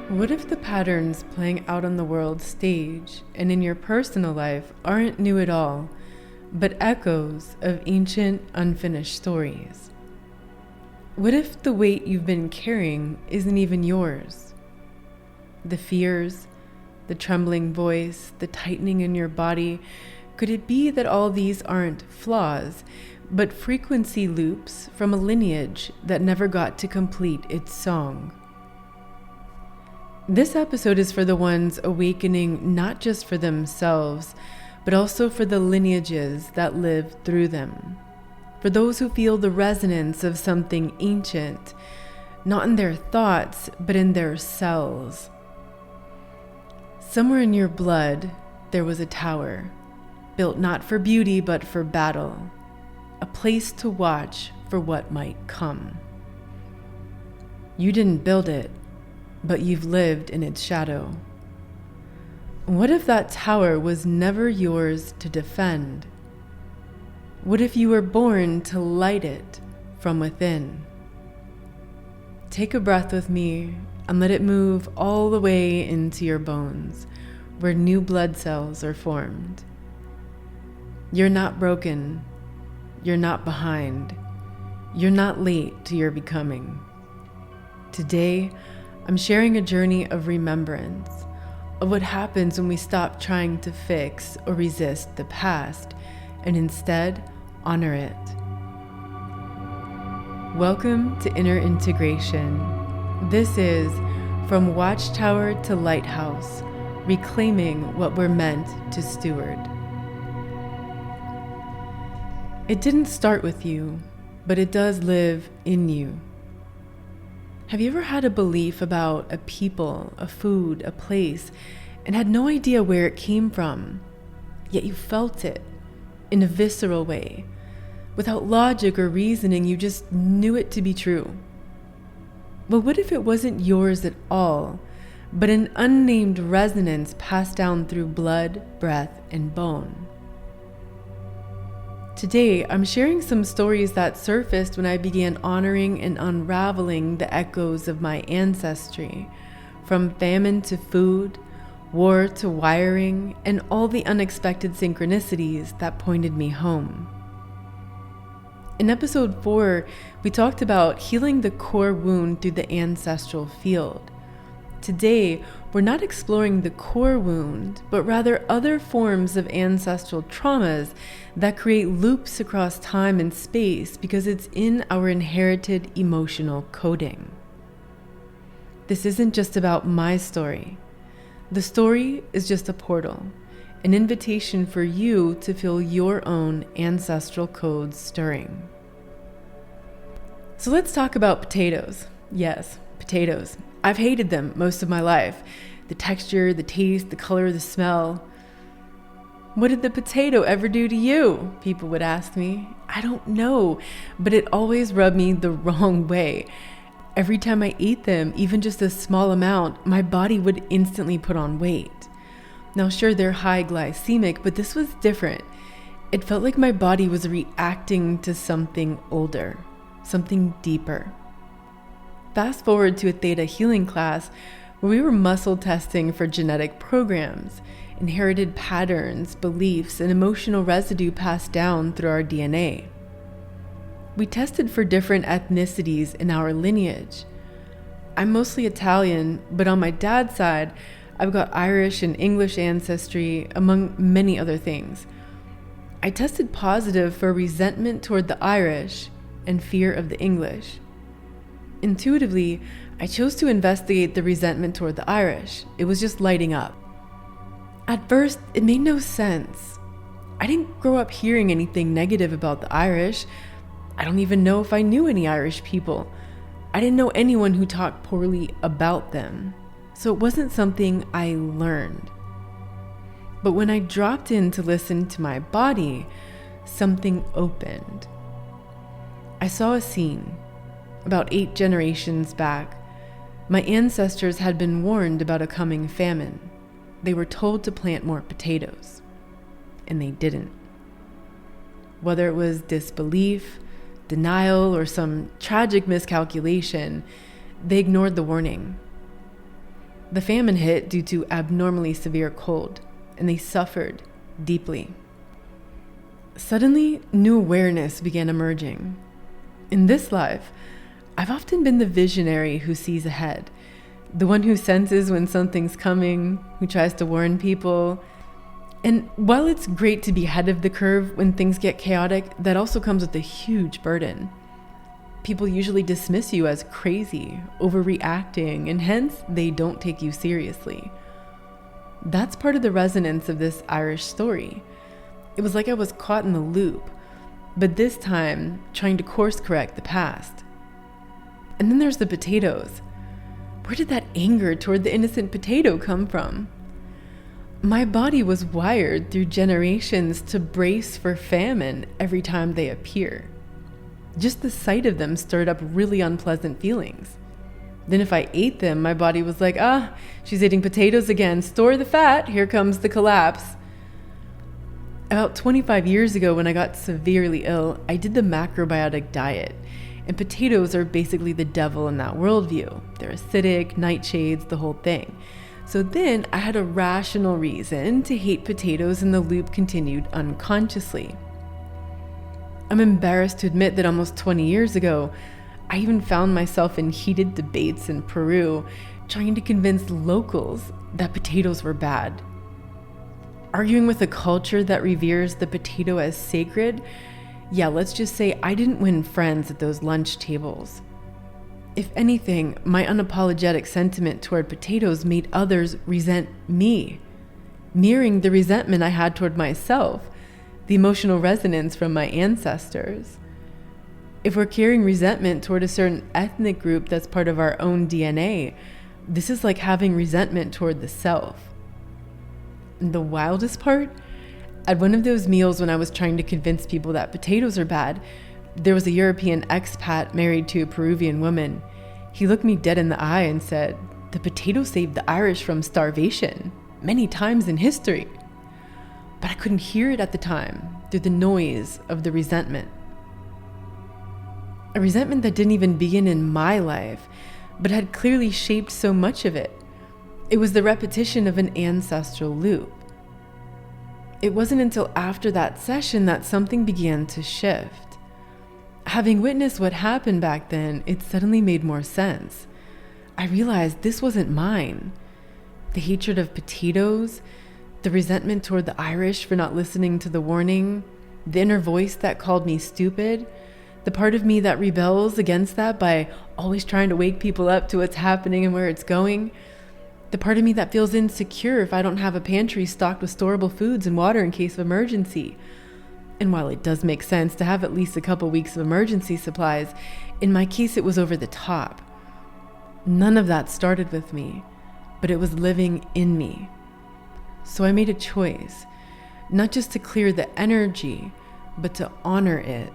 What if the patterns playing out on the world stage and in your personal life aren't new at all, but echoes of ancient, unfinished stories? What if the weight you've been carrying isn't even yours? The fears, the trembling voice, the tightening in your body, could it be that all these aren't flaws, but frequency loops from a lineage that never got to complete its song? This episode is for the ones awakening not just for themselves, but also for the lineages that live through them. For those who feel the resonance of something ancient, not in their thoughts, but in their cells. Somewhere in your blood, there was a tower, built not for beauty, but for battle, a place to watch for what might come. You didn't build it, but you've lived in its shadow. What if that tower was never yours to defend? What if you were born to light it from within? Take a breath with me and let it move all the way into your bones, where new blood cells are formed. You're not broken. You're not behind. You're not late to your becoming. Today, I'm sharing a journey of remembrance, of what happens when we stop trying to fix or resist the past, and instead honor it. Welcome to Inner Integration. This is From Watchtower to Lighthouse, reclaiming what we're meant to steward. It didn't start with you, but it does live in you. Have you ever had a belief about a people, a food, a place, and had no idea where it came from, yet you felt it in a visceral way? Without logic or reasoning, you just knew it to be true. Well, what if it wasn't yours at all, but an unnamed resonance passed down through blood, breath, and bone? Today, I'm sharing some stories that surfaced when I began honoring and unraveling the echoes of my ancestry, from famine to food, war to wiring, and all the unexpected synchronicities that pointed me home. In episode 4, we talked about healing the core wound through the ancestral field. Today, we're not exploring the core wound, but rather other forms of ancestral traumas that create loops across time and space because it's in our inherited emotional coding. This isn't just about my story. The story is just a portal, an invitation for you to feel your own ancestral codes stirring. So let's talk about potatoes. Yes, potatoes. I've hated them most of my life. The texture, the taste, the color, the smell. What did the potato ever do to you? People would ask me. I don't know, but it always rubbed me the wrong way. Every time I ate them, even just a small amount, my body would instantly put on weight. Now sure, they're high glycemic, but this was different. It felt like my body was reacting to something older, something deeper. Fast forward to a theta healing class where we were muscle testing for genetic programs, inherited patterns, beliefs, and emotional residue passed down through our DNA. We tested for different ethnicities in our lineage. I'm mostly Italian, but on my dad's side, I've got Irish and English ancestry, among many other things. I tested positive for resentment toward the Irish and fear of the English. Intuitively, I chose to investigate the resentment toward the Irish. It was just lighting up. At first, it made no sense. I didn't grow up hearing anything negative about the Irish. I don't even know if I knew any Irish people. I didn't know anyone who talked poorly about them. So it wasn't something I learned. But when I dropped in to listen to my body, something opened. I saw a scene. About 8 generations back, my ancestors had been warned about a coming famine. They were told to plant more potatoes, and they didn't. Whether it was disbelief, denial, or some tragic miscalculation, they ignored the warning. The famine hit due to abnormally severe cold, and they suffered deeply. Suddenly, new awareness began emerging. In this life, I've often been the visionary who sees ahead, the one who senses when something's coming, who tries to warn people. And while it's great to be ahead of the curve when things get chaotic, that also comes with a huge burden. People usually dismiss you as crazy, overreacting, and hence they don't take you seriously. That's part of the resonance of this Irish story. It was like I was caught in the loop, but this time trying to course correct the past. And then there's the potatoes. Where did that anger toward the innocent potato come from? My body was wired through generations to brace for famine every time they appear. Just the sight of them stirred up really unpleasant feelings. Then if I ate them, my body was like, she's eating potatoes again, store the fat, here comes the collapse. About 25 years ago, when I got severely ill, I did the macrobiotic diet, and potatoes are basically the devil in that worldview. They're acidic, nightshades, the whole thing. So then I had a rational reason to hate potatoes, and the loop continued unconsciously. I'm embarrassed to admit that almost 20 years ago, I even found myself in heated debates in Peru, trying to convince locals that potatoes were bad. Arguing with a culture that reveres the potato as sacred, yeah, let's just say I didn't win friends at those lunch tables. If anything, my unapologetic sentiment toward potatoes made others resent me, mirroring the resentment I had toward myself, the emotional resonance from my ancestors. If we're carrying resentment toward a certain ethnic group that's part of our own DNA, this is like having resentment toward the self. And the wildest part, at one of those meals when I was trying to convince people that potatoes are bad, there was a European expat married to a Peruvian woman. He looked me dead in the eye and said, "The potato saved the Irish from starvation many times in history." But I couldn't hear it at the time through the noise of the resentment. A resentment that didn't even begin in my life, but had clearly shaped so much of it. It was the repetition of an ancestral loop. It wasn't until after that session that something began to shift. Having witnessed what happened back then, it suddenly made more sense. I realized this wasn't mine. The hatred of potatoes, the resentment toward the Irish for not listening to the warning, the inner voice that called me stupid, the part of me that rebels against that by always trying to wake people up to what's happening and where it's going, the part of me that feels insecure if I don't have a pantry stocked with storable foods and water in case of emergency. And while it does make sense to have at least a couple weeks of emergency supplies, in my case it was over the top. None of that started with me, but it was living in me. So I made a choice, not just to clear the energy, but to honor it.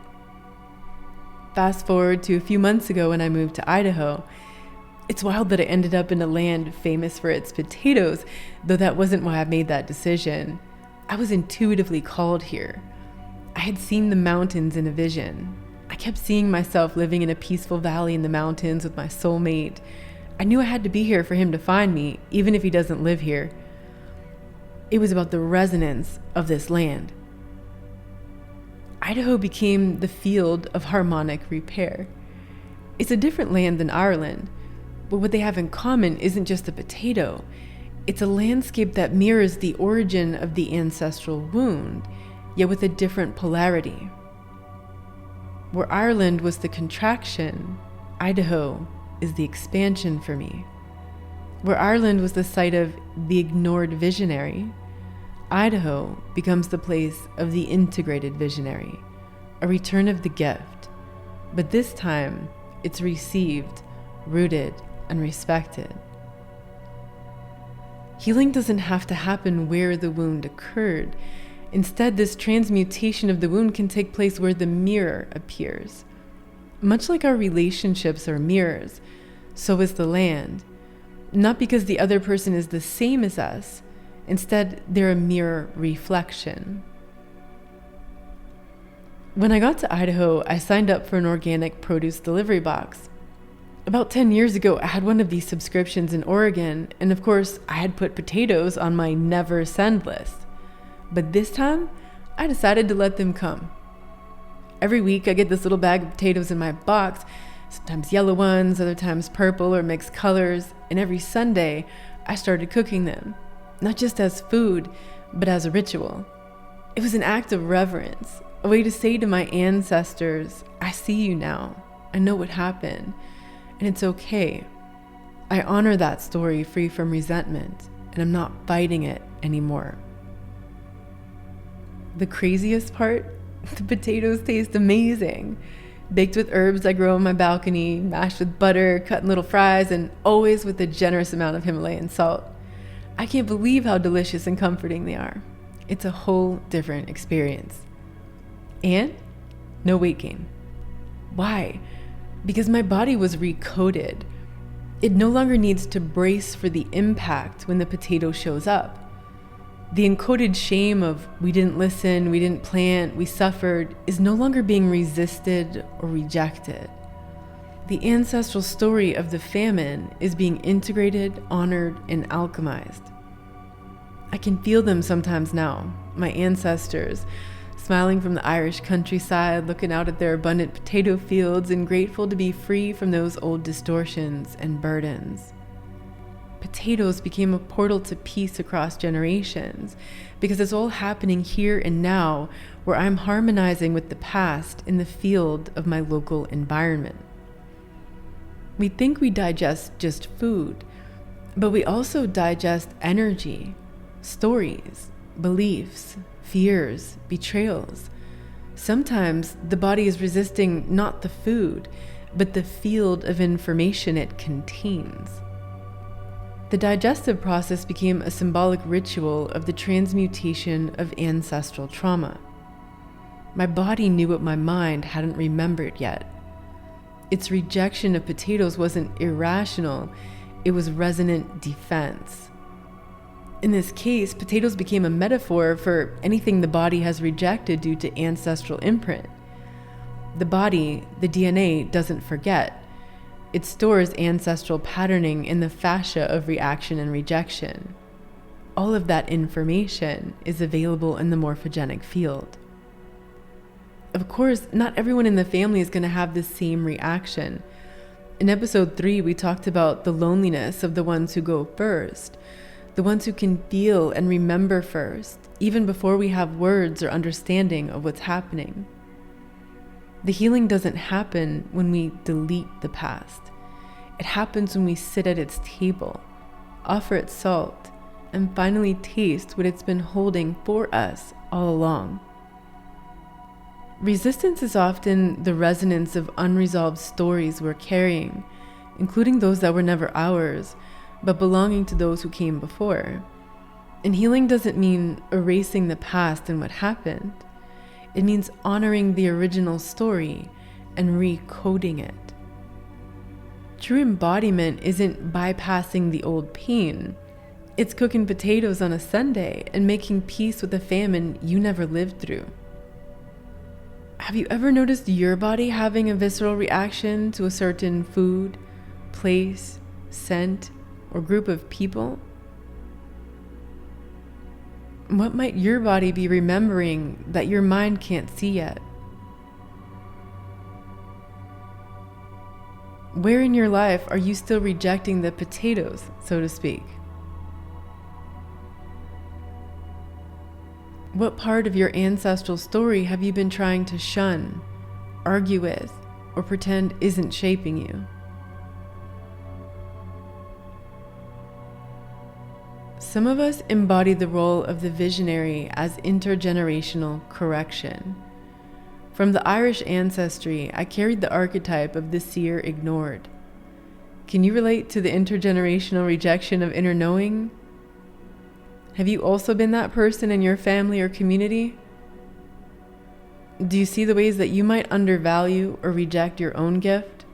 Fast forward to a few months ago when I moved to Idaho. It's wild that I ended up in a land famous for its potatoes, though that wasn't why I made that decision. I was intuitively called here. I had seen the mountains in a vision. I kept seeing myself living in a peaceful valley in the mountains with my soulmate. I knew I had to be here for him to find me, even if he doesn't live here. It was about the resonance of this land. Idaho became the field of harmonic repair. It's a different land than Ireland, but what they have in common isn't just a potato. It's a landscape that mirrors the origin of the ancestral wound, yet with a different polarity. Where Ireland was the contraction, Idaho is the expansion for me. Where Ireland was the site of the ignored visionary, Idaho becomes the place of the integrated visionary, a return of the gift. But this time, it's received, rooted, and respected. Healing doesn't have to happen where the wound occurred. Instead, this transmutation of the wound can take place where the mirror appears. Much like our relationships are mirrors, so is the land. Not because the other person is the same as us, instead, they're a mirror reflection. When I got to Idaho, I signed up for an organic produce delivery box. About 10 years ago, I had one of these subscriptions in Oregon, and of course, I had put potatoes on my never send list. But this time, I decided to let them come. Every week, I get this little bag of potatoes in my box, sometimes yellow ones, other times purple or mixed colors, and every Sunday, I started cooking them, not just as food, but as a ritual. It was an act of reverence, a way to say to my ancestors, I see you now, I know what happened, and it's okay. I honor that story free from resentment, and I'm not fighting it anymore. The craziest part? The potatoes taste amazing. Baked with herbs I grow on my balcony, mashed with butter, cut in little fries, and always with a generous amount of Himalayan salt. I can't believe how delicious and comforting they are. It's a whole different experience. And no weight gain. Why? Because my body was recoded. It no longer needs to brace for the impact when the potato shows up. The encoded shame of we didn't listen, we didn't plant, we suffered is no longer being resisted or rejected. The ancestral story of the famine is being integrated, honored, and alchemized. I can feel them sometimes now, my ancestors, smiling from the Irish countryside, looking out at their abundant potato fields and grateful to be free from those old distortions and burdens. Potatoes became a portal to peace across generations because it's all happening here and now, where I'm harmonizing with the past in the field of my local environment. We think we digest just food, but we also digest energy, stories, beliefs, fears, betrayals. Sometimes the body is resisting not the food, but the field of information it contains. The digestive process became a symbolic ritual of the transmutation of ancestral trauma. My body knew what my mind hadn't remembered yet. Its rejection of potatoes wasn't irrational, it was resonant defense. In this case, potatoes became a metaphor for anything the body has rejected due to ancestral imprint. The body, the DNA, doesn't forget. It stores ancestral patterning in the fascia of reaction and rejection. All of that information is available in the morphogenic field. Of course, not everyone in the family is going to have the same reaction. In episode 3, we talked about the loneliness of the ones who go first, the ones who can feel and remember first, even before we have words or understanding of what's happening. The healing doesn't happen when we delete the past. It happens when we sit at its table, offer it salt, and finally taste what it's been holding for us all along. Resistance is often the resonance of unresolved stories we're carrying, including those that were never ours, but belonging to those who came before. And healing doesn't mean erasing the past and what happened. It means honoring the original story and recoding it. True embodiment isn't bypassing the old pain. It's cooking potatoes on a Sunday and making peace with a famine you never lived through. Have you ever noticed your body having a visceral reaction to a certain food, place, scent, or group of people? What might your body be remembering that your mind can't see yet? Where in your life are you still rejecting the potatoes, so to speak? What part of your ancestral story have you been trying to shun, argue with, or pretend isn't shaping you? Some of us embody the role of the visionary as intergenerational correction. From the Irish ancestry, I carried the archetype of the seer ignored. Can you relate to the intergenerational rejection of inner knowing? Have you also been that person in your family or community? Do you see the ways that you might undervalue or reject your own gift?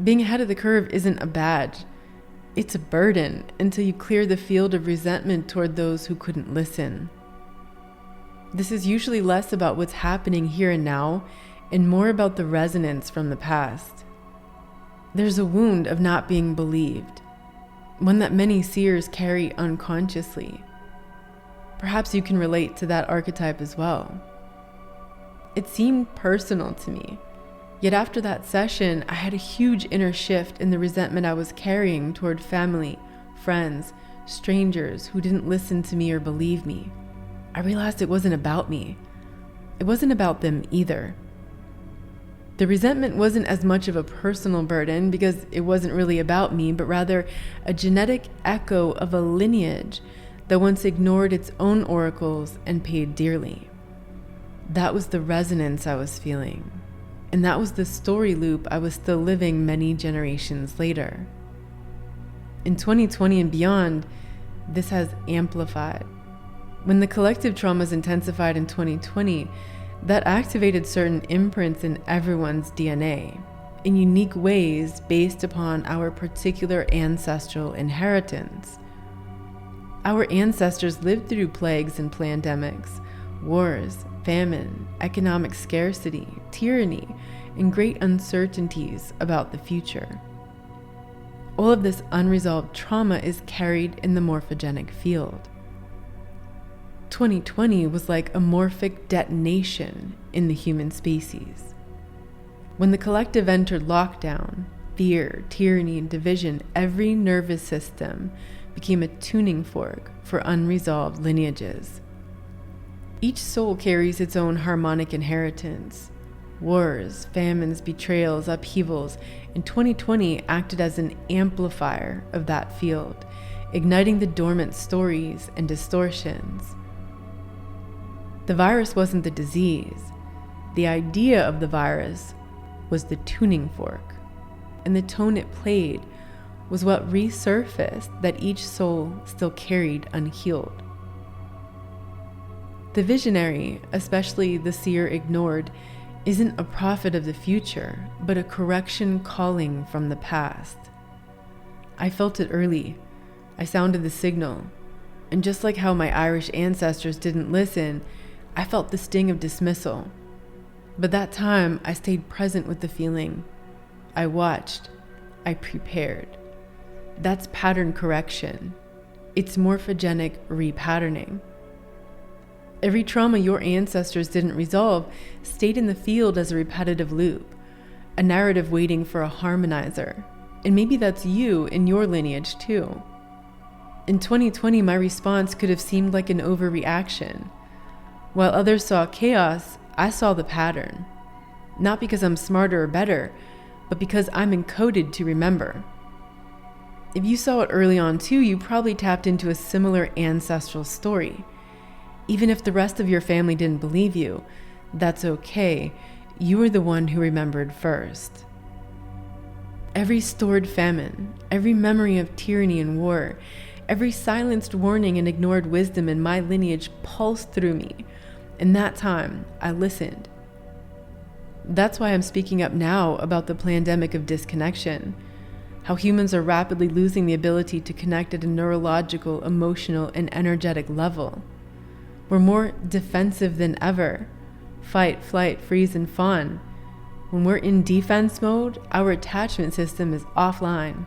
Being ahead of the curve isn't a badge. It's a burden until you clear the field of resentment toward those who couldn't listen. This is usually less about what's happening here and now and more about the resonance from the past. There's a wound of not being believed, one that many seers carry unconsciously. Perhaps you can relate to that archetype as well. It seemed personal to me, yet after that session, I had a huge inner shift in the resentment I was carrying toward family, friends, strangers who didn't listen to me or believe me. I realized it wasn't about me. It wasn't about them either. The resentment wasn't as much of a personal burden because it wasn't really about me, but rather a genetic echo of a lineage that once ignored its own oracles and paid dearly. That was the resonance I was feeling, and that was the story loop I was still living many generations later. In 2020 and beyond, this has amplified. When the collective traumas intensified in 2020, that activated certain imprints in everyone's DNA in unique ways based upon our particular ancestral inheritance. Our ancestors lived through plagues and pandemics, wars, famine, economic scarcity, tyranny, and great uncertainties about the future. All of this unresolved trauma is carried in the morphogenic field. 2020 was like a morphic detonation in the human species. When the collective entered lockdown, fear, tyranny, and division, every nervous system became a tuning fork for unresolved lineages. Each soul carries its own harmonic inheritance. Wars, famines, betrayals, upheavals, and 2020 acted as an amplifier of that field, igniting the dormant stories and distortions. The virus wasn't the disease. The idea of the virus was the tuning fork, and the tone it played was what resurfaced that each soul still carried unhealed. The visionary, especially the seer ignored, isn't a prophet of the future, but a correction calling from the past. I felt it early. I sounded the signal. And just like how my Irish ancestors didn't listen, I felt the sting of dismissal. But that time, I stayed present with the feeling. I watched. I prepared. That's pattern correction. It's morphogenic repatterning. Every trauma your ancestors didn't resolve stayed in the field as a repetitive loop, a narrative waiting for a harmonizer. And maybe that's you in your lineage too. In 2020, my response could have seemed like an overreaction. While others saw chaos, I saw the pattern. Not because I'm smarter or better, but because I'm encoded to remember. If you saw it early on too, you probably tapped into a similar ancestral story. Even if the rest of your family didn't believe you, that's okay. You were the one who remembered first. Every stored famine, every memory of tyranny and war, every silenced warning and ignored wisdom in my lineage pulsed through me. In that time, I listened. That's why I'm speaking up now about the pandemic of disconnection, how humans are rapidly losing the ability to connect at a neurological, emotional, and energetic level. We're more defensive than ever. Fight, flight, freeze, and fawn. When we're in defense mode, our attachment system is offline.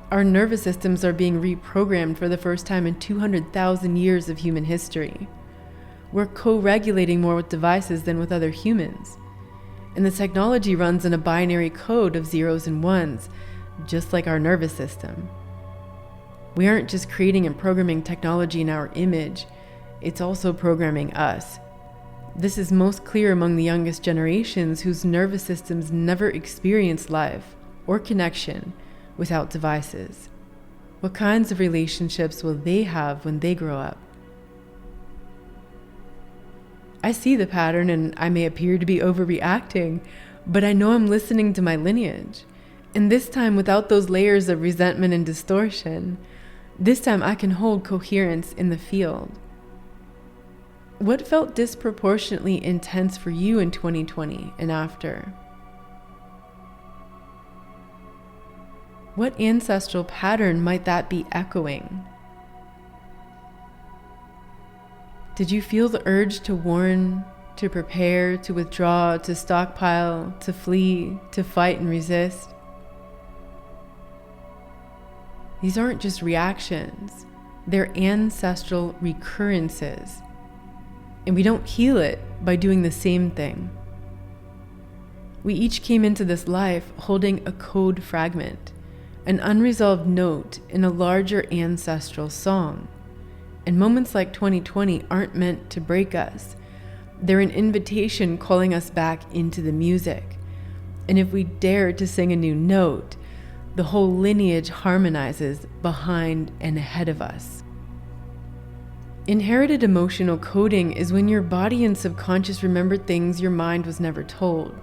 Our nervous systems are being reprogrammed for the first time in 200,000 years of human history. We're co-regulating more with devices than with other humans. And the technology runs in a binary code of zeros and ones, just like our nervous system. We aren't just creating and programming technology in our image, it's also programming us. This is most clear among the youngest generations whose nervous systems never experienced life or connection without devices. What kinds of relationships will they have when they grow up? I see the pattern and I may appear to be overreacting, but I know I'm listening to my lineage. And this time without those layers of resentment and distortion. This time I can hold coherence in the field. What felt disproportionately intense for you in 2020 and after? What ancestral pattern might that be echoing? Did you feel the urge to warn, to prepare, to withdraw, to stockpile, to flee, to fight and resist. These aren't just reactions, they're ancestral recurrences. And we don't heal it by doing the same thing. We each came into this life holding a code fragment, an unresolved note in a larger ancestral song. And moments like 2020 aren't meant to break us. They're an invitation calling us back into the music. And if we dare to sing a new note, the whole lineage harmonizes behind and ahead of us. Inherited emotional coding is when your body and subconscious remember things your mind was never told.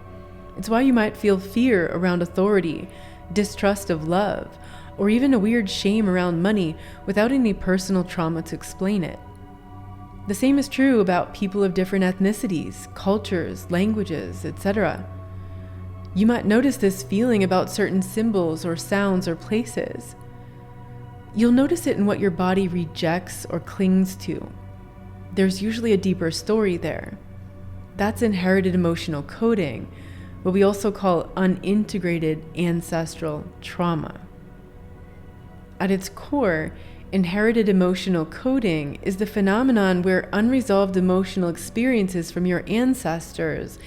It's why you might feel fear around authority, distrust of love, or even a weird shame around money without any personal trauma to explain it. The same is true about people of different ethnicities, cultures, languages, etc. You might notice this feeling about certain symbols or sounds or places. You'll notice it in what your body rejects or clings to. There's usually a deeper story there. That's inherited emotional coding, what we also call unintegrated ancestral trauma. At its core, inherited emotional coding is the phenomenon where unresolved emotional experiences from your ancestors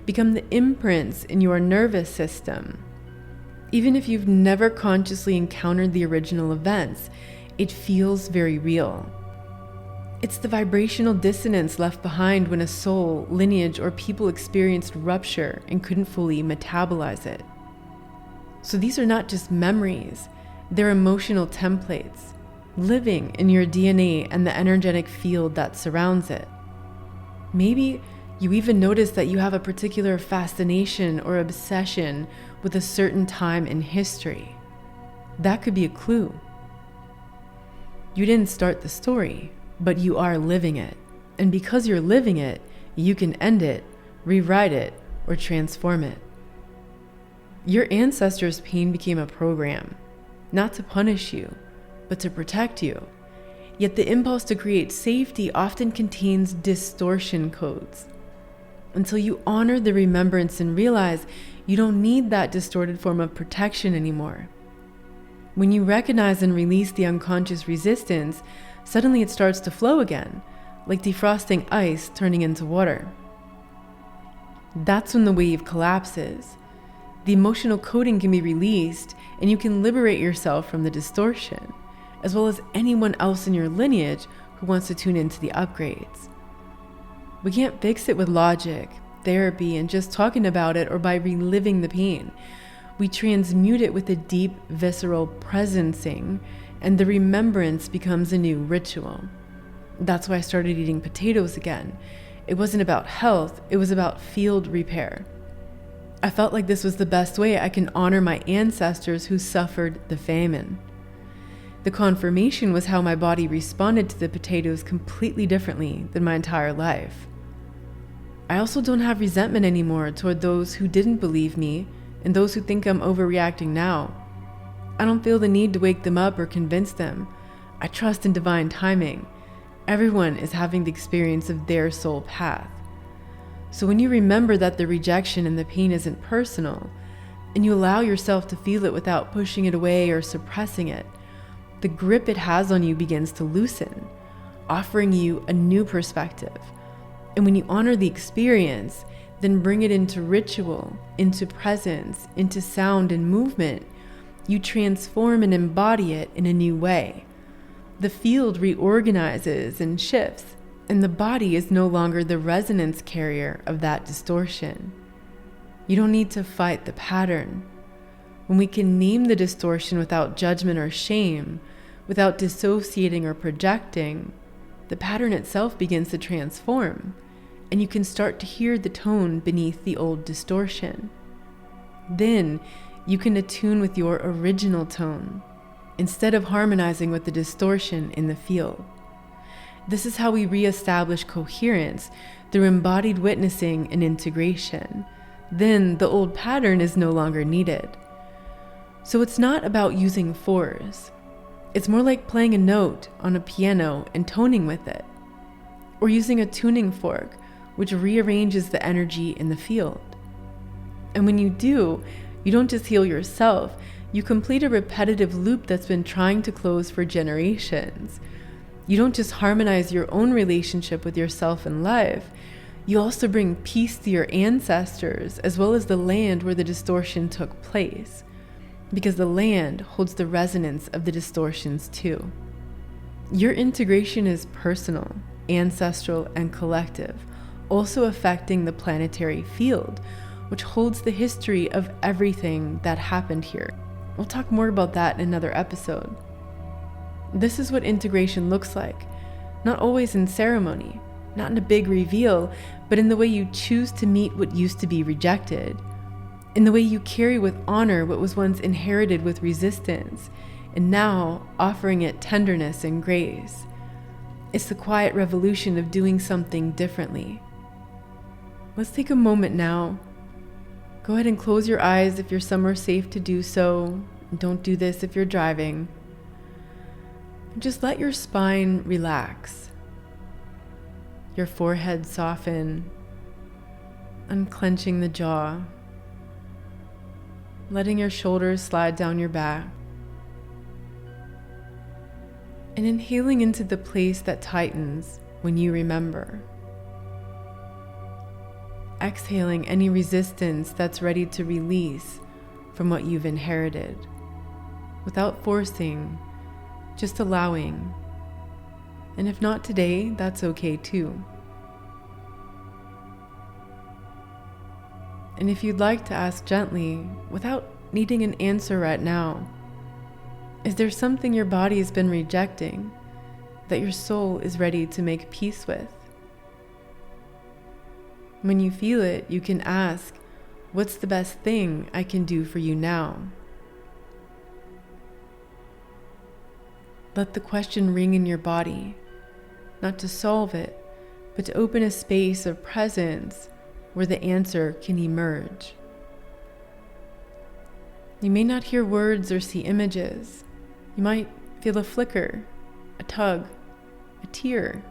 become the imprints in your nervous system. Even if you've never consciously encountered the original events, it feels very real. It's the vibrational dissonance left behind when a soul, lineage, or people experienced rupture and couldn't fully metabolize it. So these are not just memories, they're emotional templates, living in your DNA and the energetic field that surrounds it. Maybe you even notice that you have a particular fascination or obsession with a certain time in history. That could be a clue. You didn't start the story, but you are living it. And because you're living it, you can end it, rewrite it, or transform it. Your ancestors' pain became a program, not to punish you, but to protect you. Yet the impulse to create safety often contains distortion codes. Until you honor the remembrance and realize you don't need that distorted form of protection anymore. When you recognize and release the unconscious resistance, suddenly it starts to flow again, like defrosting ice turning into water. That's when the wave collapses. The emotional coding can be released, and you can liberate yourself from the distortion, as well as anyone else in your lineage who wants to tune into the upgrades. We can't fix it with logic, therapy, and just talking about it or by reliving the pain. We transmute it with a deep, visceral presencing, and the remembrance becomes a new ritual. That's why I started eating potatoes again. It wasn't about health, it was about field repair. I felt like this was the best way I can honor my ancestors who suffered the famine. The confirmation was how my body responded to the potatoes completely differently than my entire life. I also don't have resentment anymore toward those who didn't believe me and those who think I'm overreacting now. I don't feel the need to wake them up or convince them. I trust in divine timing. Everyone is having the experience of their soul path. So when you remember that the rejection and the pain isn't personal, and you allow yourself to feel it without pushing it away or suppressing it, the grip it has on you begins to loosen, offering you a new perspective. And when you honor the experience, then bring it into ritual, into presence, into sound and movement, you transform and embody it in a new way. The field reorganizes and shifts, and the body is no longer the resonance carrier of that distortion. You don't need to fight the pattern. When we can name the distortion without judgment or shame, without dissociating or projecting, the pattern itself begins to transform, and you can start to hear the tone beneath the old distortion. Then you can attune with your original tone, instead of harmonizing with the distortion in the field. This is how we reestablish coherence through embodied witnessing and integration. Then the old pattern is no longer needed. So it's not about using force. It's more like playing a note on a piano and toning with it, or using a tuning fork which rearranges the energy in the field. And when you do, you don't just heal yourself, you complete a repetitive loop that's been trying to close for generations. You don't just harmonize your own relationship with yourself and life, you also bring peace to your ancestors as well as the land where the distortion took place, because the land holds the resonance of the distortions too. Your integration is personal, ancestral, and collective, also affecting the planetary field, which holds the history of everything that happened here. We'll talk more about that in another episode. This is what integration looks like, not always in ceremony, not in a big reveal, but in the way you choose to meet what used to be rejected, in the way you carry with honor what was once inherited with resistance, and now offering it tenderness and grace. It's the quiet revolution of doing something differently. Let's take a moment now. Go ahead and close your eyes if you're somewhere safe to do so. Don't do this if you're driving. Just let your spine relax. Your forehead soften, unclenching the jaw, letting your shoulders slide down your back, and inhaling into the place that tightens when you remember. Exhaling any resistance that's ready to release from what you've inherited, without forcing, just allowing. And if not today, that's okay too. And if you'd like to ask gently, without needing an answer right now, is there something your body has been rejecting that your soul is ready to make peace with? When you feel it, you can ask, what's the best thing I can do for you now? Let the question ring in your body, not to solve it, but to open a space of presence where the answer can emerge. You may not hear words or see images. You might feel a flicker, a tug, a tear,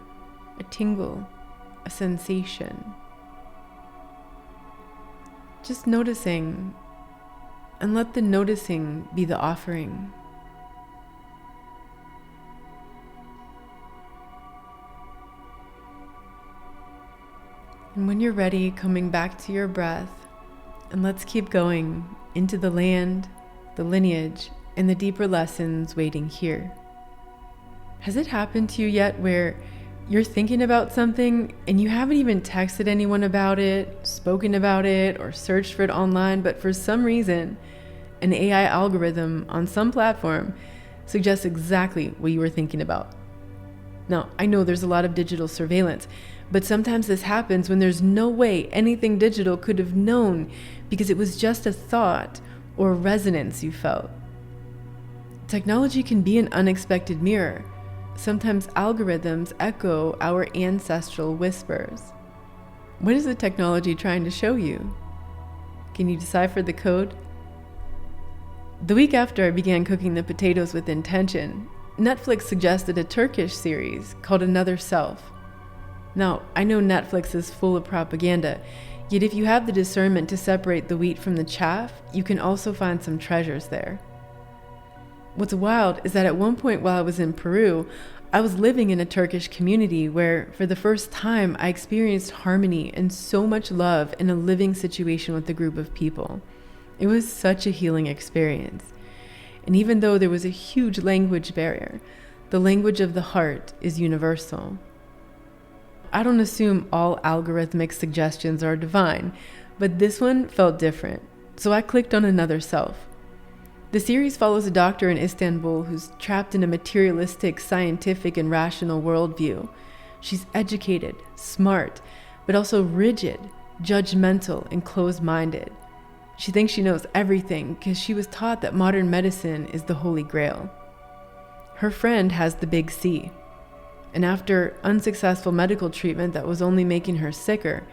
a tingle, a sensation. Just noticing, and let the noticing be the offering. And when you're ready, coming back to your breath, and let's keep going into the land, the lineage, and the deeper lessons waiting here. Has it happened to you yet where you're thinking about something and you haven't even texted anyone about it, spoken about it, or searched for it online, but for some reason, an AI algorithm on some platform suggests exactly what you were thinking about? Now, I know there's a lot of digital surveillance, but sometimes this happens when there's no way anything digital could have known because it was just a thought or resonance you felt. Technology can be an unexpected mirror. Sometimes algorithms echo our ancestral whispers. What is the technology trying to show you? Can you decipher the code? The week after I began cooking the potatoes with intention, Netflix suggested a Turkish series called Another Self. Now, I know Netflix is full of propaganda, yet if you have the discernment to separate the wheat from the chaff, you can also find some treasures there. What's wild is that at one point while I was in Peru, I was living in a Turkish community where, for the first time, I experienced harmony and so much love in a living situation with a group of people. It was such a healing experience. And even though there was a huge language barrier, the language of the heart is universal. I don't assume all algorithmic suggestions are divine, but this one felt different, so I clicked on Another Self. The series follows a doctor in Istanbul who's trapped in a materialistic, scientific, and rational worldview. She's educated, smart, but also rigid, judgmental, and closed-minded. She thinks she knows everything because she was taught that modern medicine is the Holy Grail. Her friend has the big C, and after unsuccessful medical treatment that was only making her sicker,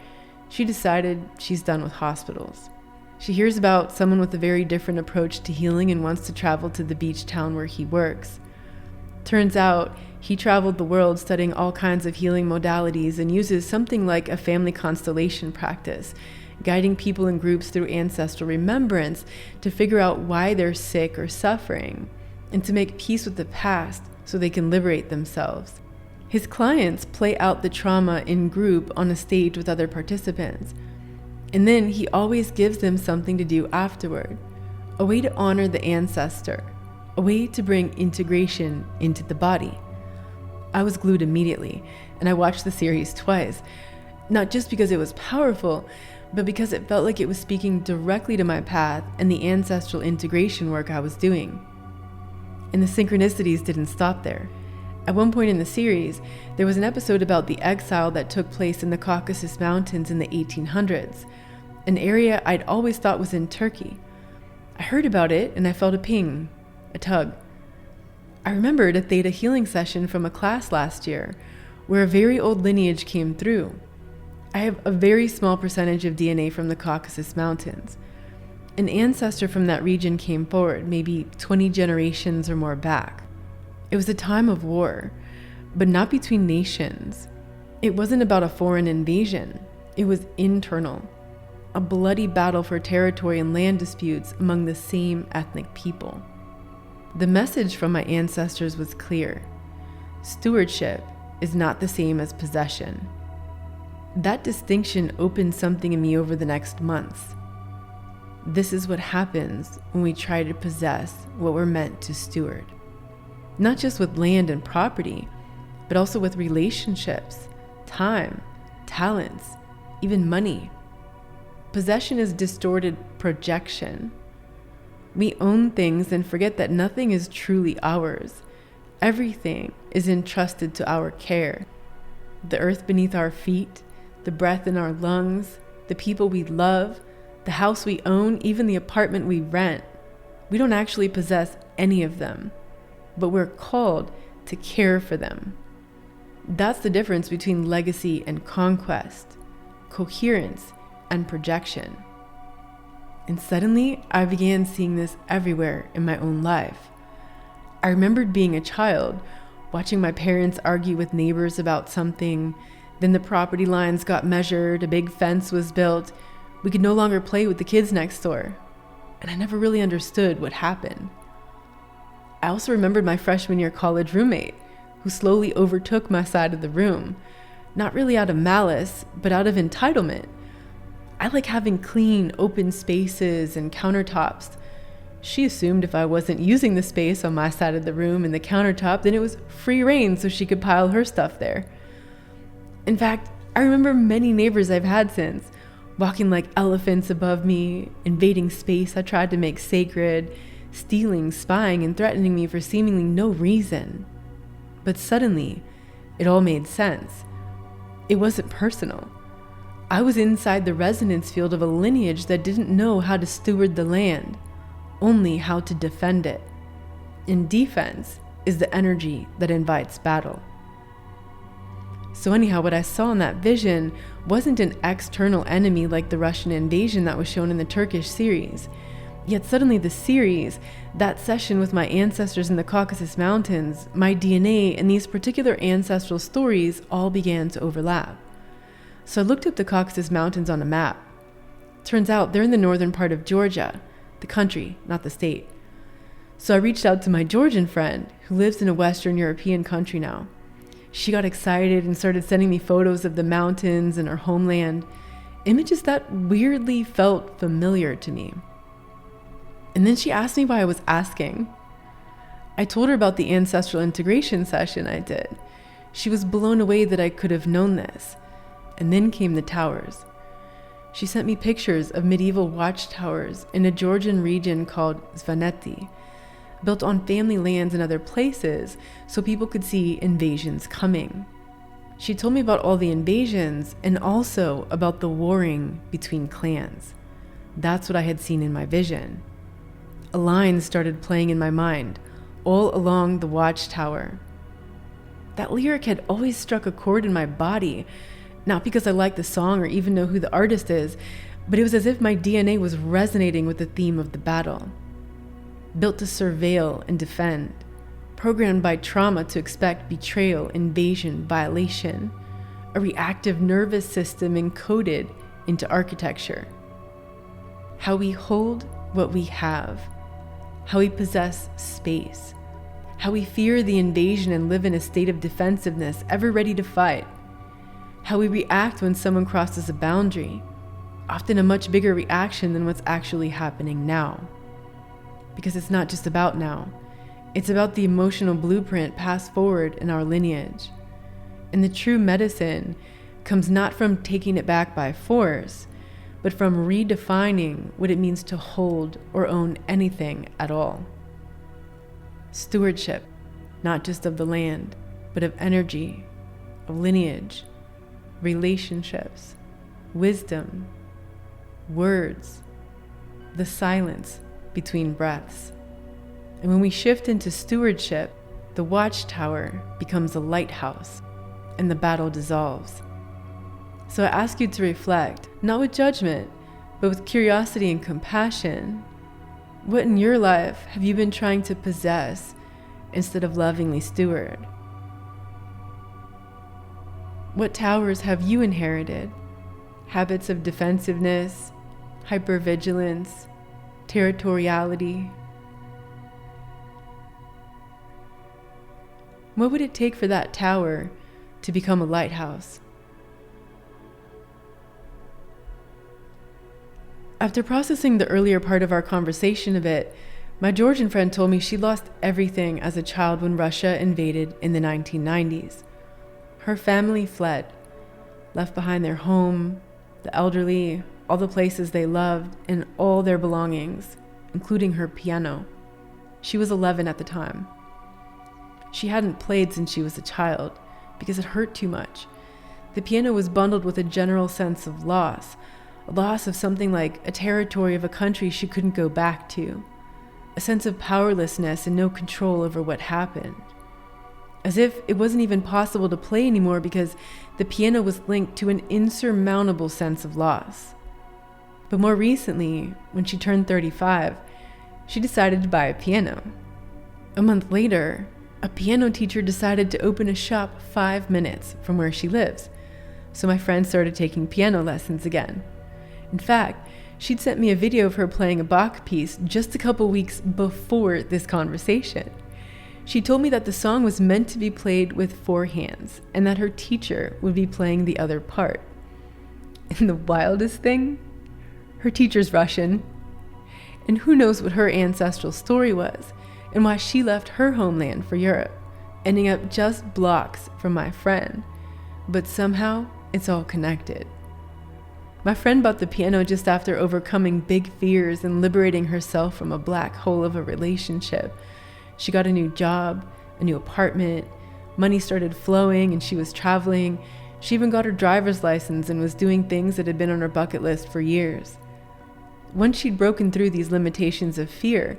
she decided she's done with hospitals. She hears about someone with a very different approach to healing and wants to travel to the beach town where he works. Turns out he traveled the world studying all kinds of healing modalities and uses something like a family constellation practice, guiding people in groups through ancestral remembrance to figure out why they're sick or suffering, and to make peace with the past so they can liberate themselves. His clients play out the trauma in group on a stage with other participants, and then he always gives them something to do afterward, a way to honor the ancestor, a way to bring integration into the body. I was glued immediately, and I watched the series twice, not just because it was powerful, but because it felt like it was speaking directly to my path and the ancestral integration work I was doing. And the synchronicities didn't stop there. At one point in the series, there was an episode about the exile that took place in the Caucasus Mountains in the 1800s, an area I'd always thought was in Turkey. I heard about it and I felt a ping, a tug. I remembered a theta healing session from a class last year where a very old lineage came through. I have a very small percentage of DNA from the Caucasus Mountains. An ancestor from that region came forward, maybe 20 generations or more back. It was a time of war, but not between nations. It wasn't about a foreign invasion. It was internal, a bloody battle for territory and land disputes among the same ethnic people. The message from my ancestors was clear. Stewardship is not the same as possession. That distinction opened something in me over the next months. This is what happens when we try to possess what we're meant to steward. Not just with land and property, but also with relationships, time, talents, even money. Possession is distorted projection. We own things and forget that nothing is truly ours. Everything is entrusted to our care. The earth beneath our feet, the breath in our lungs, the people we love, the house we own, even the apartment we rent. We don't actually possess any of them, but we're called to care for them. That's the difference between legacy and conquest, coherence and projection. And suddenly, I began seeing this everywhere in my own life. I remembered being a child, watching my parents argue with neighbors about something. Then the property lines got measured, a big fence was built. We could no longer play with the kids next door. And I never really understood what happened. I also remembered my freshman year college roommate, who slowly overtook my side of the room, not really out of malice, but out of entitlement. I like having clean, open spaces and countertops. She assumed if I wasn't using the space on my side of the room and the countertop, then it was free reign so she could pile her stuff there. In fact, I remember many neighbors I've had since, walking like elephants above me, invading space I tried to make sacred, stealing, spying, and threatening me for seemingly no reason. But suddenly, it all made sense. It wasn't personal. I was inside the resonance field of a lineage that didn't know how to steward the land, only how to defend it. And defense is the energy that invites battle. So anyhow, what I saw in that vision wasn't an external enemy like the Russian invasion that was shown in the Turkish series. Yet suddenly the series, that session with my ancestors in the Caucasus Mountains, my DNA, and these particular ancestral stories all began to overlap. So I looked up the Caucasus Mountains on a map. Turns out they're in the northern part of Georgia, the country, not the state. So I reached out to my Georgian friend who lives in a Western European country now. She got excited and started sending me photos of the mountains and her homeland, images that weirdly felt familiar to me. And then she asked me why I was asking. I told her about the ancestral integration session I did. She was blown away that I could have known this. And then came the towers. She sent me pictures of medieval watchtowers in a Georgian region called Svaneti, built on family lands and other places so people could see invasions coming. She told me about all the invasions and also about the warring between clans. That's what I had seen in my vision. A line started playing in my mind, all along the Watchtower. That lyric had always struck a chord in my body, not because I liked the song or even know who the artist is, but it was as if my DNA was resonating with the theme of the battle. Built to surveil and defend, programmed by trauma to expect betrayal, invasion, violation, a reactive nervous system encoded into architecture. How we hold what we have, how we possess space, how we fear the invasion and live in a state of defensiveness, ever ready to fight, how we react when someone crosses a boundary, often a much bigger reaction than what's actually happening now. Because it's not just about now, it's about the emotional blueprint passed forward in our lineage. And the true medicine comes not from taking it back by force, but from redefining what it means to hold or own anything at all. Stewardship, not just of the land, but of energy, of lineage, relationships, wisdom, words, the silence between breaths. And when we shift into stewardship, the Watchtower becomes a lighthouse, and the battle dissolves. So I ask you to reflect, not with judgment, but with curiosity and compassion. What in your life have you been trying to possess instead of lovingly steward? What towers have you inherited? Habits of defensiveness, hypervigilance, territoriality? What would it take for that tower to become a lighthouse? After processing the earlier part of our conversation a bit, my Georgian friend told me she lost everything as a child when Russia invaded in the 1990s. Her family fled, left behind their home, the elderly, all the places they loved, and all their belongings, including her piano. She was 11 at the time. She hadn't played since she was a child because it hurt too much. The piano was bundled with a general sense of loss, a loss of something like a territory of a country she couldn't go back to, a sense of powerlessness and no control over what happened. As if it wasn't even possible to play anymore because the piano was linked to an insurmountable sense of loss. But more recently, when she turned 35, she decided to buy a piano. A month later, a piano teacher decided to open a shop 5 minutes from where she lives, so my friend started taking piano lessons again. In fact, she'd sent me a video of her playing a Bach piece just a couple weeks before this conversation. She told me that the song was meant to be played with 4 hands, and that her teacher would be playing the other part. And the wildest thing? Her teacher's Russian. And who knows what her ancestral story was, and why she left her homeland for Europe, ending up just blocks from my friend. But somehow, it's all connected. My friend bought the piano just after overcoming big fears and liberating herself from a black hole of a relationship. She got a new job, a new apartment, money started flowing, and she was traveling. She even got her driver's license and was doing things that had been on her bucket list for years. Once she'd broken through these limitations of fear,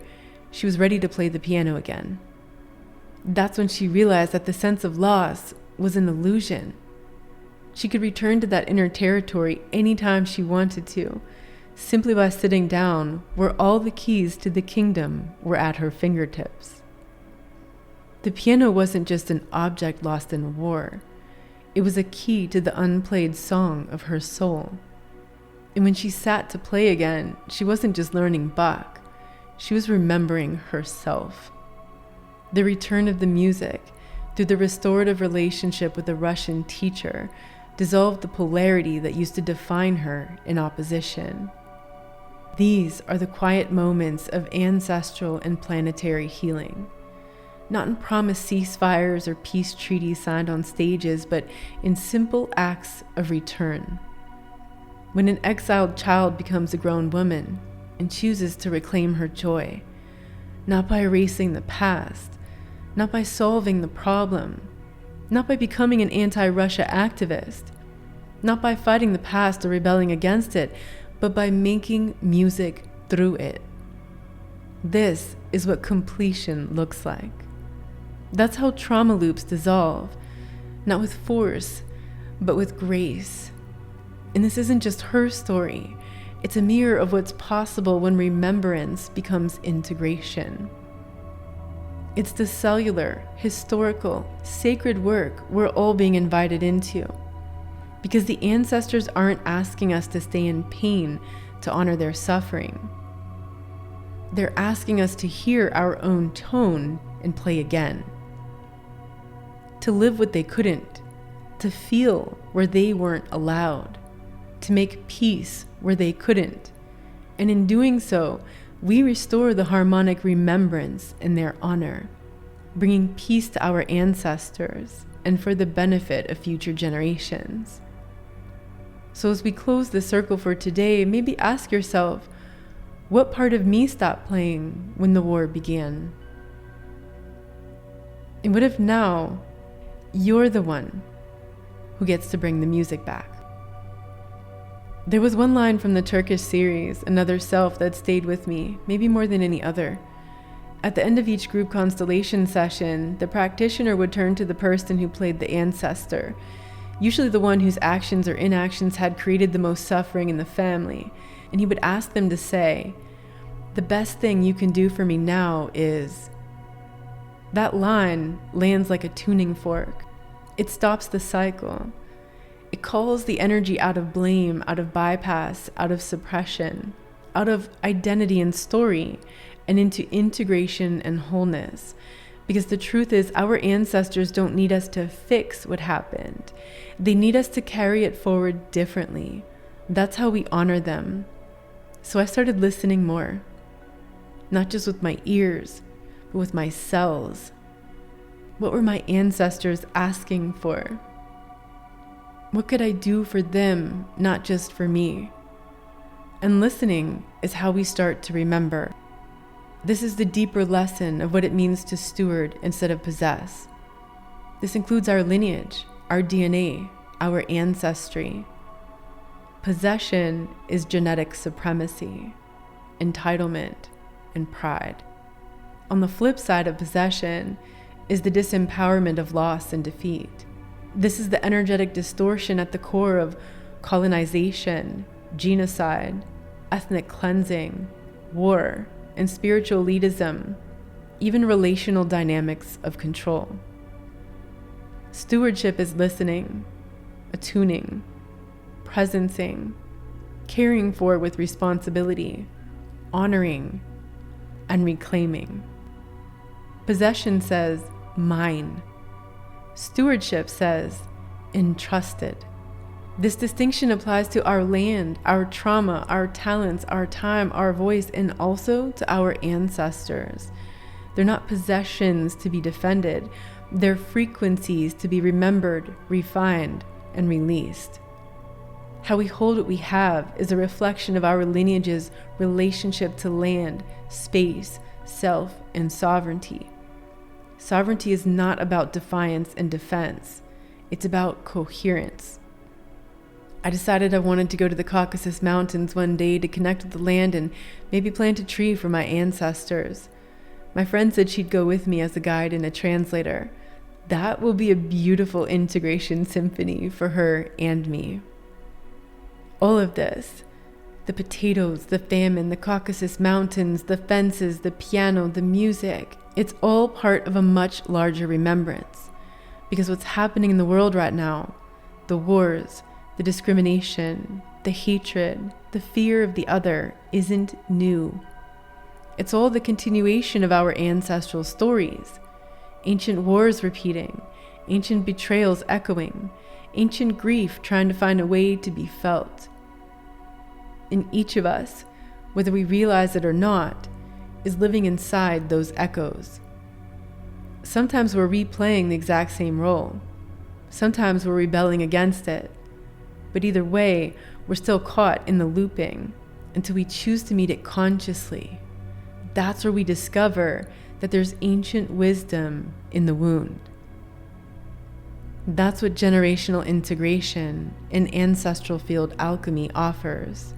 she was ready to play the piano again. That's when she realized that the sense of loss was an illusion. She could return to that inner territory anytime she wanted to, simply by sitting down where all the keys to the kingdom were at her fingertips. The piano wasn't just an object lost in war. It was a key to the unplayed song of her soul. And when she sat to play again, she wasn't just learning Bach. She was remembering herself. The return of the music, through the restorative relationship with a Russian teacher, dissolved the polarity that used to define her in opposition. These are the quiet moments of ancestral and planetary healing. Not in promised ceasefires or peace treaties signed on stages, but in simple acts of return. When an exiled child becomes a grown woman and chooses to reclaim her joy, not by erasing the past, not by solving the problem, not by becoming an anti-Russia activist, not by fighting the past or rebelling against it, but by making music through it. This is what completion looks like. That's how trauma loops dissolve, not with force, but with grace. And this isn't just her story. It's a mirror of what's possible when remembrance becomes integration. It's the cellular, historical, sacred work we're all being invited into. Because the ancestors aren't asking us to stay in pain to honor their suffering. They're asking us to hear our own tone and play again. To live what they couldn't, to feel where they weren't allowed, to make peace where they couldn't. And in doing so, we restore the harmonic remembrance in their honor, bringing peace to our ancestors and for the benefit of future generations. So as we close the circle for today, maybe ask yourself, what part of me stopped playing when the war began? And what if now you're the one who gets to bring the music back? There was one line from the Turkish series, Another Self, that stayed with me, maybe more than any other. At the end of each group constellation session, the practitioner would turn to the person who played the ancestor, usually the one whose actions or inactions had created the most suffering in the family, and he would ask them to say, "The best thing you can do for me now is..." That line lands like a tuning fork. It stops the cycle. It calls the energy out of blame, out of bypass, out of suppression, out of identity and story, and into integration and wholeness. Because the truth is, our ancestors don't need us to fix what happened. They need us to carry it forward differently. That's how we honor them. So I started listening more, not just with my ears, but with my cells. What were my ancestors asking for? What could I do for them, not just for me? And listening is how we start to remember. This is the deeper lesson of what it means to steward instead of possess. This includes our lineage, our DNA, our ancestry. Possession is genetic supremacy, entitlement, and pride. On the flip side of possession is the disempowerment of loss and defeat. This is the energetic distortion at the core of colonization, genocide, ethnic cleansing, war, and spiritual elitism, even relational dynamics of control. Stewardship is listening, attuning, presencing, caring for with responsibility, honoring, and reclaiming. Possession says, mine. Stewardship says, entrusted. This distinction applies to our land, our trauma, our talents, our time, our voice, and also to our ancestors. They're not possessions to be defended. They're frequencies to be remembered, refined, and released. How we hold what we have is a reflection of our lineage's relationship to land, space, self, and sovereignty. Sovereignty is not about defiance and defense. It's about coherence. I decided I wanted to go to the Caucasus Mountains one day to connect with the land and maybe plant a tree for my ancestors. My friend said she'd go with me as a guide and a translator. That will be a beautiful integration symphony for her and me. All of this, the potatoes, the famine, the Caucasus Mountains, the fences, the piano, the music, it's all part of a much larger remembrance. Because what's happening in the world right now, the wars, the discrimination, the hatred, the fear of the other, isn't new. It's all the continuation of our ancestral stories. Ancient wars repeating, ancient betrayals echoing, ancient grief trying to find a way to be felt. And each of us, whether we realize it or not, is living inside those echoes. Sometimes we're replaying the exact same role. Sometimes we're rebelling against it. But either way, we're still caught in the looping until we choose to meet it consciously. That's where we discover that there's ancient wisdom in the wound. That's what generational integration and ancestral field alchemy offers.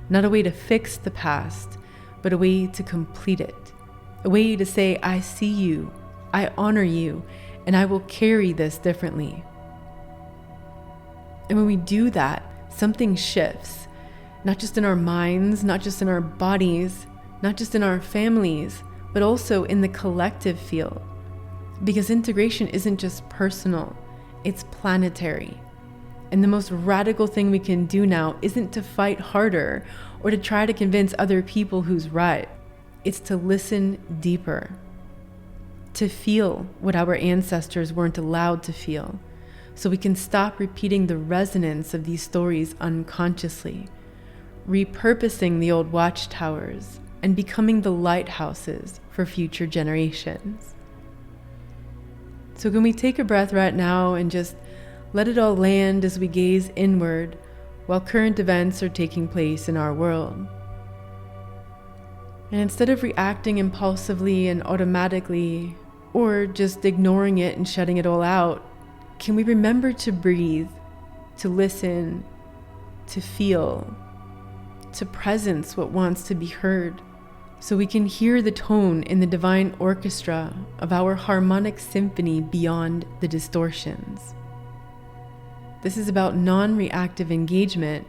Not a way to fix the past, but a way to complete it. A way to say, I see you, I honor you, and I will carry this differently. And when we do that, something shifts, not just in our minds, not just in our bodies, not just in our families, but also in the collective field. Because integration isn't just personal, it's planetary. And the most radical thing we can do now isn't to fight harder or to try to convince other people who's right. It's to listen deeper, to feel what our ancestors weren't allowed to feel, so we can stop repeating the resonance of these stories unconsciously, repurposing the old watchtowers and becoming the lighthouses for future generations. So can we take a breath right now and just let it all land as we gaze inward while current events are taking place in our world? And instead of reacting impulsively and automatically, or just ignoring it and shutting it all out, can we remember to breathe, to listen, to feel, to presence what wants to be heard, so we can hear the tone in the divine orchestra of our harmonic symphony beyond the distortions. This is about non-reactive engagement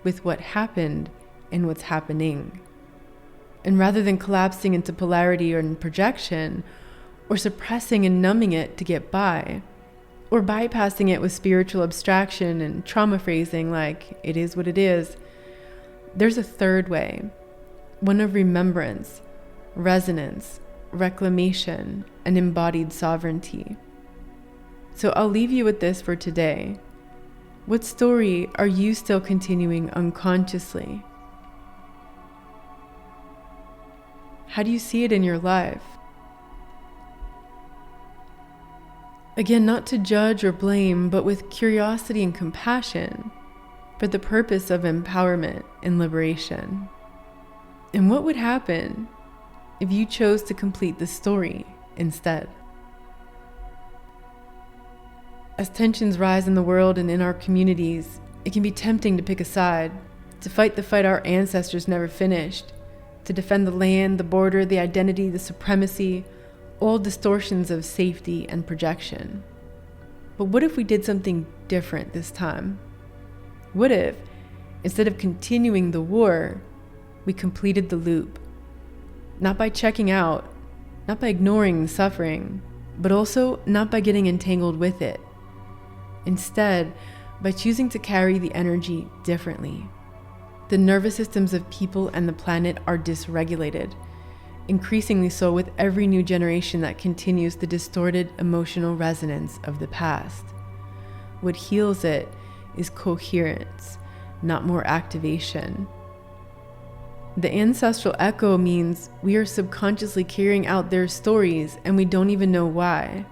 with what happened and what's happening. And rather than collapsing into polarity or projection, or suppressing and numbing it to get by, or bypassing it with spiritual abstraction and trauma phrasing like, it is what it is, there's a third way, one of remembrance, resonance, reclamation, and embodied sovereignty. So I'll leave you with this for today. What story are you still continuing unconsciously? How do you see it in your life? Again, not to judge or blame, but with curiosity and compassion for the purpose of empowerment and liberation. And what would happen if you chose to complete the story instead? As tensions rise in the world and in our communities, it can be tempting to pick a side, to fight the fight our ancestors never finished, to defend the land, the border, the identity, the supremacy, all distortions of safety and projection. But what if we did something different this time? What if, instead of continuing the war, we completed the loop? Not by checking out, not by ignoring the suffering, but also not by getting entangled with it. Instead, by choosing to carry the energy differently. The nervous systems of people and the planet are dysregulated, increasingly so with every new generation that continues the distorted emotional resonance of the past. What heals it is coherence, not more activation. The ancestral echo means we are subconsciously carrying out their stories and we don't even know why.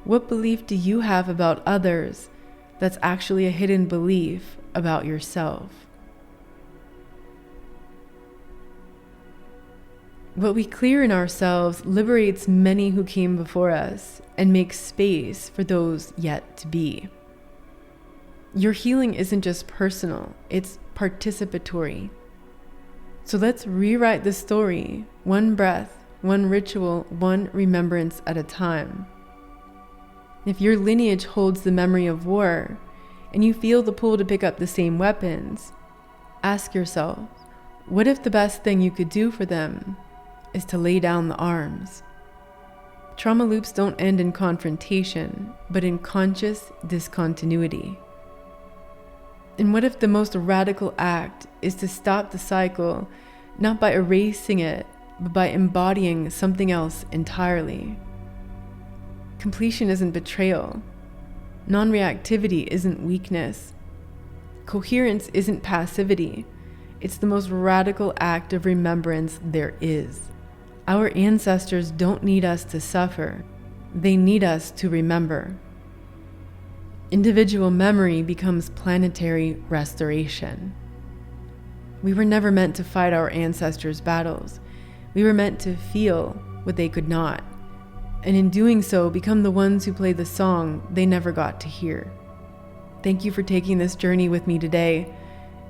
What belief do you have about others that's actually a hidden belief about yourself? What we clear in ourselves liberates many who came before us and makes space for those yet to be. Your healing isn't just personal, it's participatory. So let's rewrite the story, one breath, one ritual, one remembrance at a time. If your lineage holds the memory of war, and you feel the pull to pick up the same weapons, ask yourself, what if the best thing you could do for them is to lay down the arms? Trauma loops don't end in confrontation, but in conscious discontinuity. And what if the most radical act is to stop the cycle, not by erasing it, but by embodying something else entirely? Completion isn't betrayal. Non-reactivity isn't weakness. Coherence isn't passivity. It's the most radical act of remembrance there is. Our ancestors don't need us to suffer. They need us to remember. Individual memory becomes planetary restoration. We were never meant to fight our ancestors' battles. We were meant to feel what they could not, and in doing so, become the ones who play the song they never got to hear. Thank you for taking this journey with me today.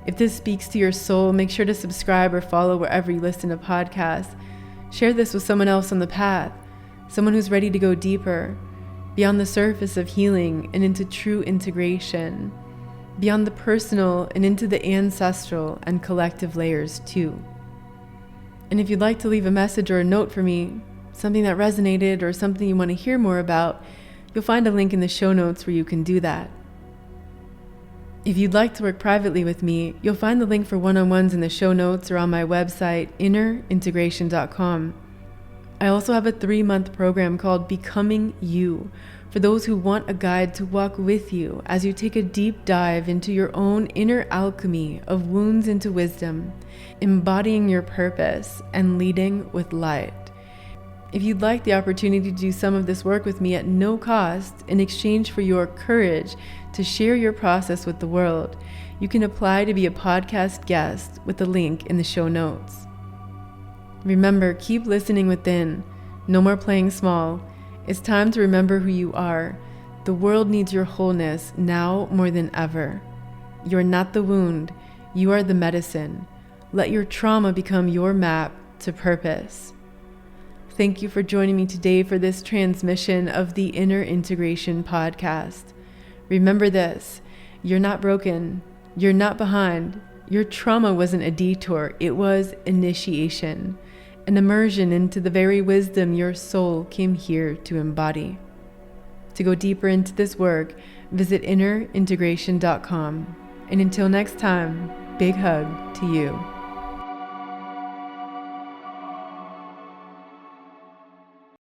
If this speaks to your soul, make sure to subscribe or follow wherever you listen to podcasts. Share this with someone else on the path, someone who's ready to go deeper, beyond the surface of healing and into true integration, beyond the personal and into the ancestral and collective layers too. And if you'd like to leave a message or a note for me, something that resonated or something you want to hear more about, you'll find a link in the show notes where you can do that. If you'd like to work privately with me, you'll find the link for one-on-ones in the show notes or on my website, innerintegration.com. I also have a 3-month program called Becoming You, for those who want a guide to walk with you as you take a deep dive into your own inner alchemy of wounds into wisdom, embodying your purpose and leading with light. If you'd like the opportunity to do some of this work with me at no cost in exchange for your courage to share your process with the world, you can apply to be a podcast guest with the link in the show notes. Remember, keep listening within. No more playing small. It's time to remember who you are. The world needs your wholeness now more than ever. You're not the wound. You are the medicine. Let your trauma become your map to purpose. Thank you for joining me today for this transmission of the Inner Integration podcast. Remember this, you're not broken, you're not behind. Your trauma wasn't a detour, it was initiation, an immersion into the very wisdom your soul came here to embody. To go deeper into this work, visit innerintegration.com. And until next time, big hug to you.